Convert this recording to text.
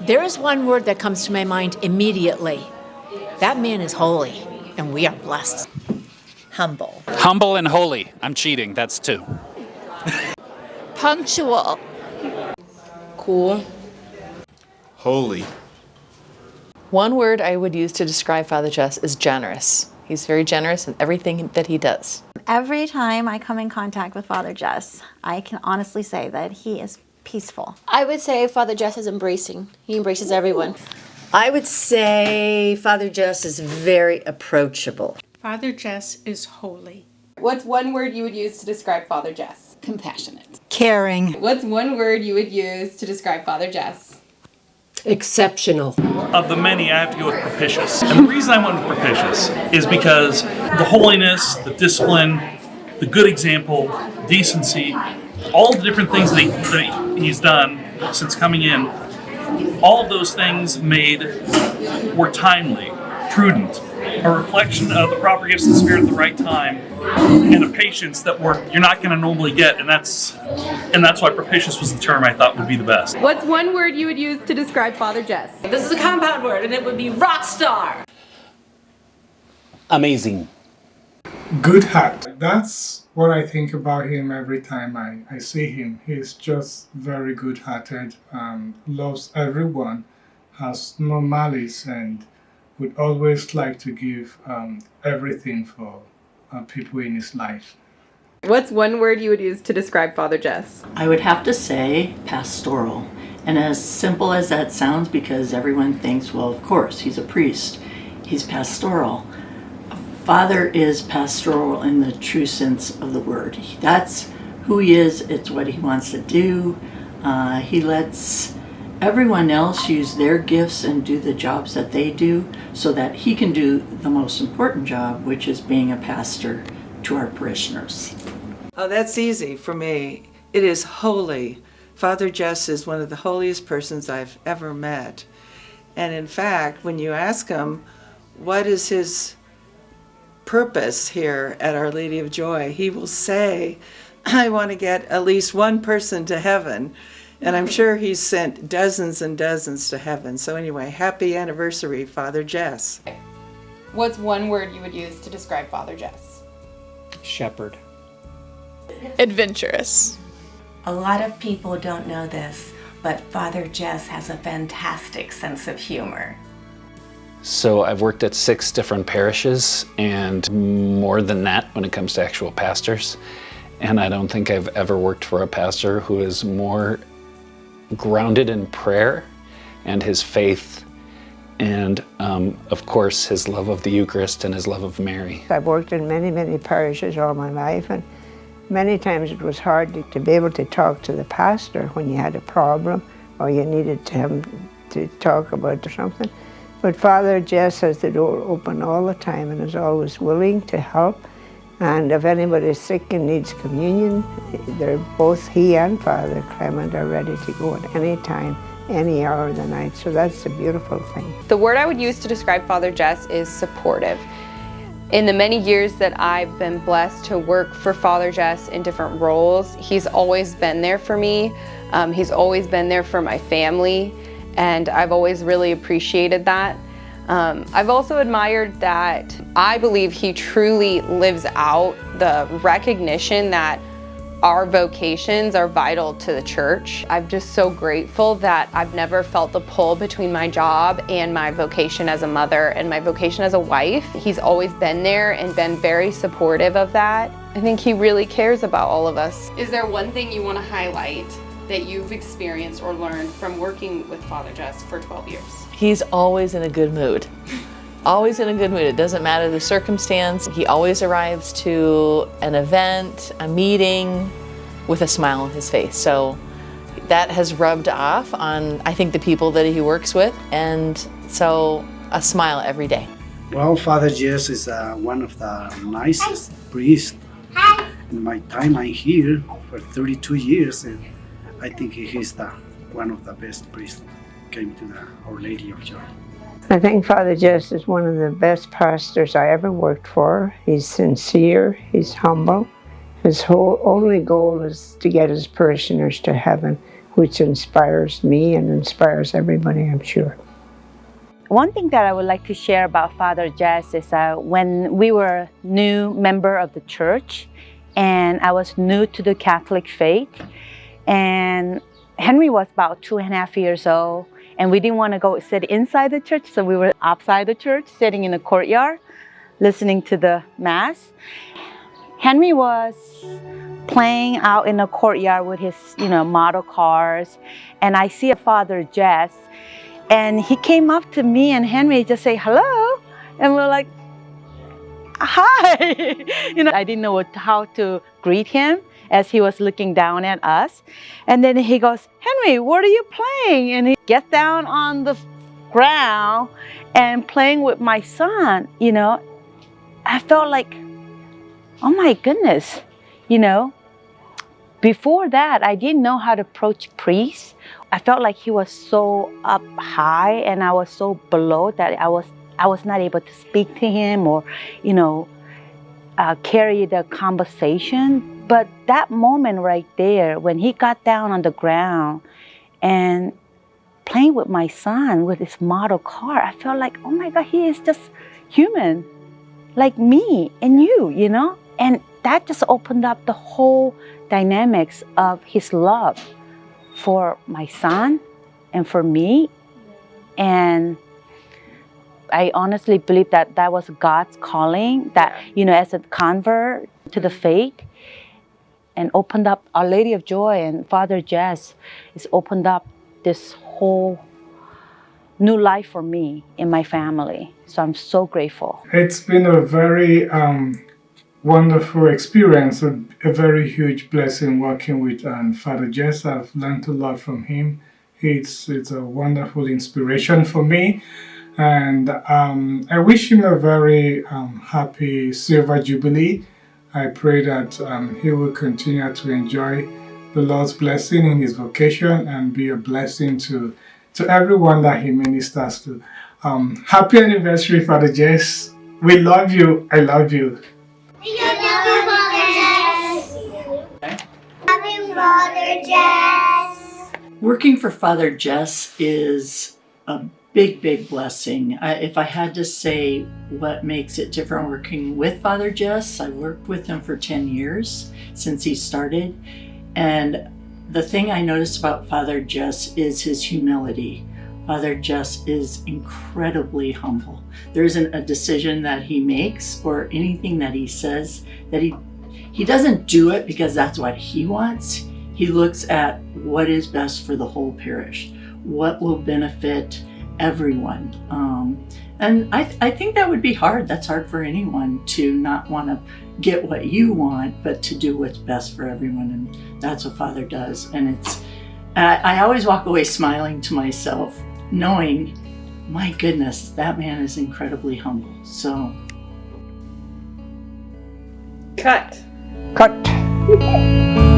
There is one word that comes to my mind immediately. That man is holy, and we are blessed. Humble. Humble and holy. I'm cheating. That's 2. Punctual. Cool. Holy. One word I would use to describe Father Jess is generous. He's very generous in everything that he does. Every time I come in contact with Father Jess, I can honestly say that he is peaceful. I would say Father Jess is embracing. He embraces everyone. I would say Father Jess is very approachable. Father Jess is holy. What's one word you would use to describe Father Jess? Compassionate. Caring. What's one word you would use to describe Father Jess? Exceptional. Of the many, I have to go with propitious. And the reason I went with propitious is because the holiness, the discipline, the good example, decency, all the different things that he's done since coming in, all of those things were timely, prudent, a reflection of the proper gifts of the Spirit at the right time, and a patience that you're not going to normally get, and that's why propitious was the term I thought would be the best. What's one word you would use to describe Father Jess? This is a compound word, and it would be rock star. Amazing. Good heart. That's what I think about him every time I see him. He's just very good-hearted, loves everyone, has no malice, and would always like to give everything for people in his life. What's one word you would use to describe Father Jess? I would have to say pastoral. And as simple as that sounds, because everyone thinks, well, of course, he's a priest, he's pastoral. Father is pastoral in the true sense of the word. That's who he is, it's what he wants to do. He lets everyone else use their gifts and do the jobs that they do so that he can do the most important job, which is being a pastor to our parishioners. Oh, that's easy for me. It is holy. Father Jess is one of the holiest persons I've ever met. And in fact, when you ask him what is his purpose here at Our Lady of Joy, he will say, I want to get at least one person to heaven. And I'm sure he's sent dozens and dozens to heaven. So anyway, happy anniversary, Father Jess. What's one word you would use to describe Father Jess? Shepherd. Adventurous. A lot of people don't know this, but Father Jess has a fantastic sense of humor. So I've worked at 6 different parishes and more than that when it comes to actual pastors. And I don't think I've ever worked for a pastor who is more grounded in prayer and his faith and of course his love of the Eucharist and his love of Mary. I've worked in many parishes all my life, and many times it was hard to be able to talk to the pastor when you had a problem or you needed him to talk about something. But Father Jess has the door open all the time and is always willing to help. And if anybody's sick and needs communion, they're both he and Father Clement are ready to go at any time, any hour of the night. So that's a beautiful thing. The word I would use to describe Father Jess is supportive. In the many years that I've been blessed to work for Father Jess in different roles, he's always been there for me. He's always been there for my family, and I've always really appreciated that. I've also admired that I believe he truly lives out the recognition that our vocations are vital to the church. I'm just so grateful that I've never felt the pull between my job and my vocation as a mother and my vocation as a wife. He's always been there and been very supportive of that. I think he really cares about all of us. Is there one thing you want to highlight that you've experienced or learned from working with Father Jess for 12 years? He's always in a good mood. Always in a good mood. It doesn't matter the circumstance. He always arrives to an event, a meeting, with a smile on his face. So that has rubbed off on, I think, the people that he works with, and so a smile every day. Well, Father Jess is one of the nicest priests. In my time I'm here for 32 years, and I think he's one of the best priests came to the Our Lady of Joy. I think Father Jess is one of the best pastors I ever worked for. He's sincere, he's humble. His whole only goal is to get his parishioners to heaven, which inspires me and inspires everybody, I'm sure. One thing that I would like to share about Father Jess is when we were a new member of the church, and I was new to the Catholic faith, and Henry was about 2.5 years old, and we didn't want to go sit inside the church, so we were outside the church, sitting in the courtyard, listening to the Mass. Henry was playing out in the courtyard with his, model cars, and I see a Father Jess, and he came up to me and Henry just say hello, and we're like, hi. I didn't know how to greet him as he was looking down at us. And then he goes, Henry, what are you playing? And he gets down on the ground and playing with my son. I felt like, oh my goodness, Before that, I didn't know how to approach priests. I felt like he was so up high and I was so below that I was not able to speak to him or, carry the conversation. But that moment right there, when he got down on the ground and playing with my son with his model car, I felt like, oh my God, he is just human, like me and you, And that just opened up the whole dynamics of his love for my son and for me. And I honestly believe that that was God's calling, that, as a convert to the faith, and opened up Our Lady of Joy and Father Jess has opened up this whole new life for me and my family. So I'm so grateful. It's been a very wonderful experience, a very huge blessing working with Father Jess. I've learned a lot from him. It's a wonderful inspiration for me. And I wish him a very happy Silver Jubilee. I pray that he will continue to enjoy the Lord's blessing in his vocation and be a blessing to everyone that he ministers to. Happy anniversary, Father Jess. We love you. I love you. Happy Father Jess. Working for Father Jess is a big blessing. If I had to say what makes it different working with Father Jess, I worked with him for 10 years since he started. And the thing I noticed about Father Jess is his humility. Father Jess is incredibly humble. There isn't a decision that he makes or anything that he says that he doesn't do it because that's what he wants. He looks at what is best for the whole parish, what will benefit everyone. And I think that would be hard. That's hard for anyone to not want to get what you want, but to do what's best for everyone. And that's what Father does. And I always walk away smiling to myself, knowing, my goodness, that man is incredibly humble. So. Cut. Cut.